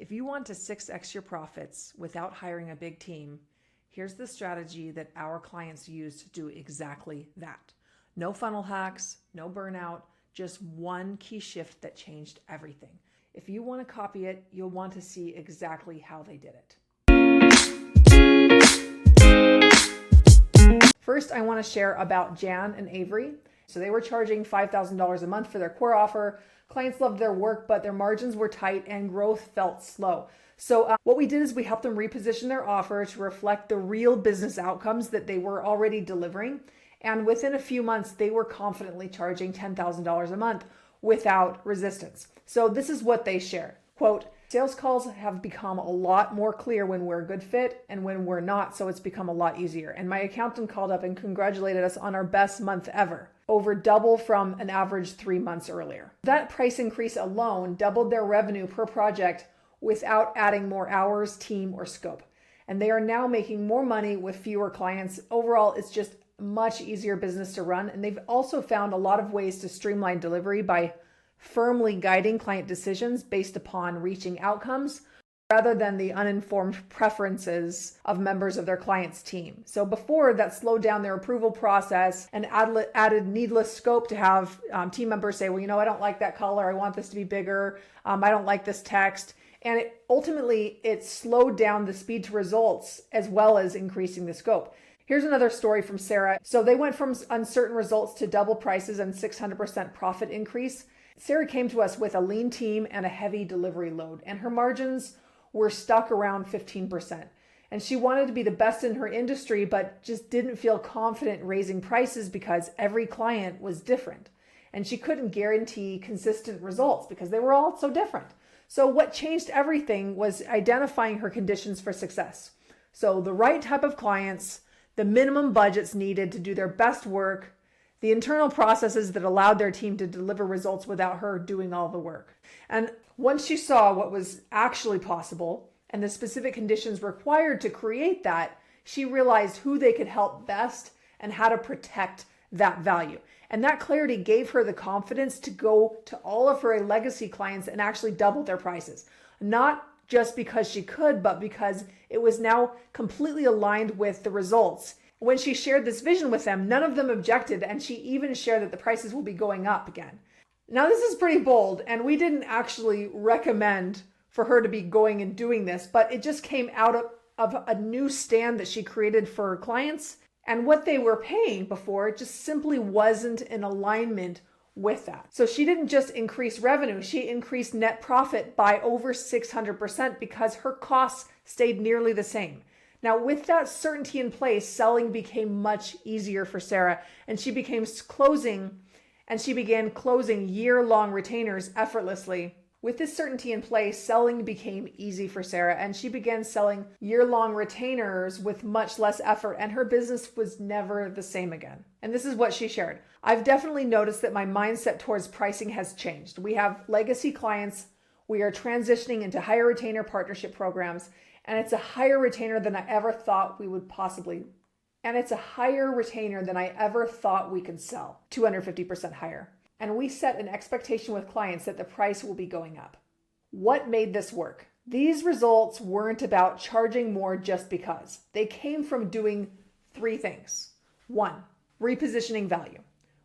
If you want to 6x your profits without hiring a big team, here's the strategy that our clients use to do exactly that. No funnel hacks, no burnout, just one key shift that changed everything. If you want to copy it, you'll want to see exactly how they did it. First, I want to share about Jan and Avery. So they were charging $5,000 a month for their core offer. Clients loved their work, but their margins were tight and growth felt slow. So what we did is we helped them reposition their offer to reflect the real business outcomes that they were already delivering. And within a few months, they were confidently charging $10,000 a month without resistance. So this is what they share. Quote, sales calls have become a lot more clear when we're a good fit and when we're not, so it's become a lot easier. And my accountant called up and congratulated us on our best month ever, over double from an average 3 months earlier. That price increase alone doubled their revenue per project without adding more hours, team, or scope. And they are now making more money with fewer clients. Overall, it's just much easier business to run. And they've also found a lot of ways to streamline delivery by firmly guiding client decisions based upon reaching outcomes rather than the uninformed preferences of members of their client's team. So before, that slowed down their approval process and added needless scope to have team members say, well, I don't like that color. I want this to be bigger. I don't like this text. And ultimately, it slowed down the speed to results as well as increasing the scope. Here's another story from Sarah. So they went from uncertain results to double prices and 600% profit increase. Sarah came to us with a lean team and a heavy delivery load, and her margins were stuck around 15%. And she wanted to be the best in her industry, but just didn't feel confident raising prices because every client was different. And she couldn't guarantee consistent results because they were all so different. So what changed everything was identifying her conditions for success. So the right type of clients, the minimum budgets needed to do their best work, the internal processes that allowed their team to deliver results without her doing all the work. And once she saw what was actually possible and the specific conditions required to create that, she realized who they could help best and how to protect that value. And that clarity gave her the confidence to go to all of her legacy clients and actually double their prices. Not just because she could, but because it was now completely aligned with the results. When she shared this vision with them, none of them objected, and she even shared that the prices will be going up again. Now, this is pretty bold, and we didn't actually recommend for her to be going and doing this, but it just came out of a new stand that she created for her clients, and what they were paying before just simply wasn't in alignment with that. So she didn't just increase revenue, she increased net profit by over 600% because her costs stayed nearly the same. Now, with that certainty in place, selling became much easier for Sarah, and she began closing year-long retainers effortlessly. With this certainty in place, selling became easy for Sarah, and she began selling year-long retainers with much less effort, and her business was never the same again. And this is what she shared. I've definitely noticed that my mindset towards pricing has changed. We have legacy clients. We are transitioning into higher retainer partnership programs, and it's a higher retainer than I ever thought we could sell, 250% higher. And we set an expectation with clients that the price will be going up. What made this work? These results weren't about charging more just because. They came from doing 3 things. 1, repositioning value.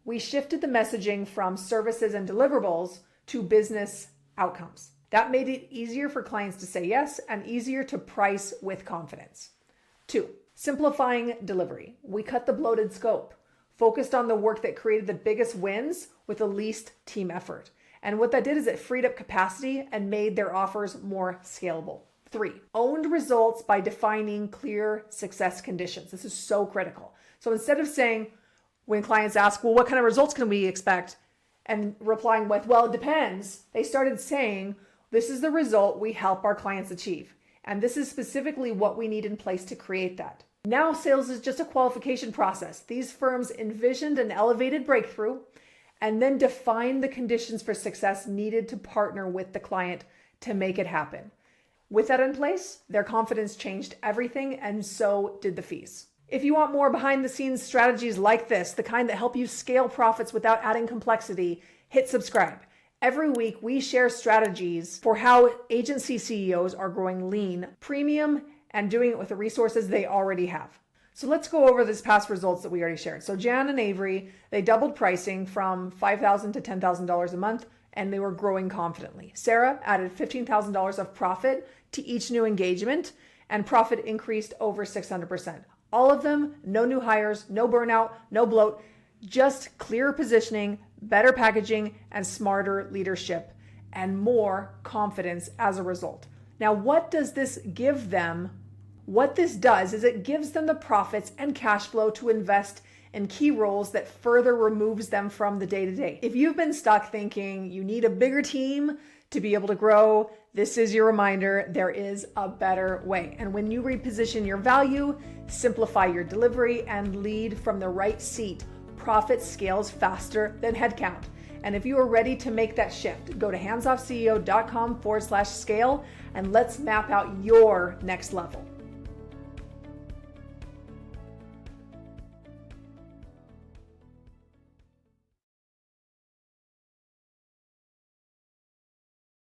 We shifted the messaging from services and deliverables to business outcomes. That made it easier for clients to say yes and easier to price with confidence. 2, simplifying delivery. We cut the bloated scope, focused on the work that created the biggest wins with the least team effort. And what that did is it freed up capacity and made their offers more scalable. 3, owned results by defining clear success conditions. This is so critical. So instead of saying, when clients ask, well, what kind of results can we expect? And replying with, well, it depends. They started saying, this is the result we help our clients achieve. And this is specifically what we need in place to create that. Now sales is just a qualification process. These firms envisioned an elevated breakthrough and then defined the conditions for success needed to partner with the client to make it happen. With that in place, their confidence changed everything, and so did the fees. If you want more behind the scenes strategies like this, the kind that help you scale profits without adding complexity, hit subscribe. Every week, we share strategies for how agency CEOs are growing lean, premium, and doing it with the resources they already have. So let's go over this past results that we already shared. So Jan and Avery, they doubled pricing from $5,000 to $10,000 a month, and they were growing confidently. Sarah added $15,000 of profit to each new engagement, and profit increased over 600%. All of them, no new hires, no burnout, no bloat, just clearer positioning, better packaging, and smarter leadership, and more confidence as a result. Now, what does this give them? What this does is it gives them the profits and cash flow to invest in key roles that further removes them from the day-to-day. If you've been stuck thinking you need a bigger team to be able to grow, this is your reminder, there is a better way. And when you reposition your value, simplify your delivery, and lead from the right seat, profit scales faster than headcount. And if you are ready to make that shift, go to handsoffceo.com/scale and let's map out your next level.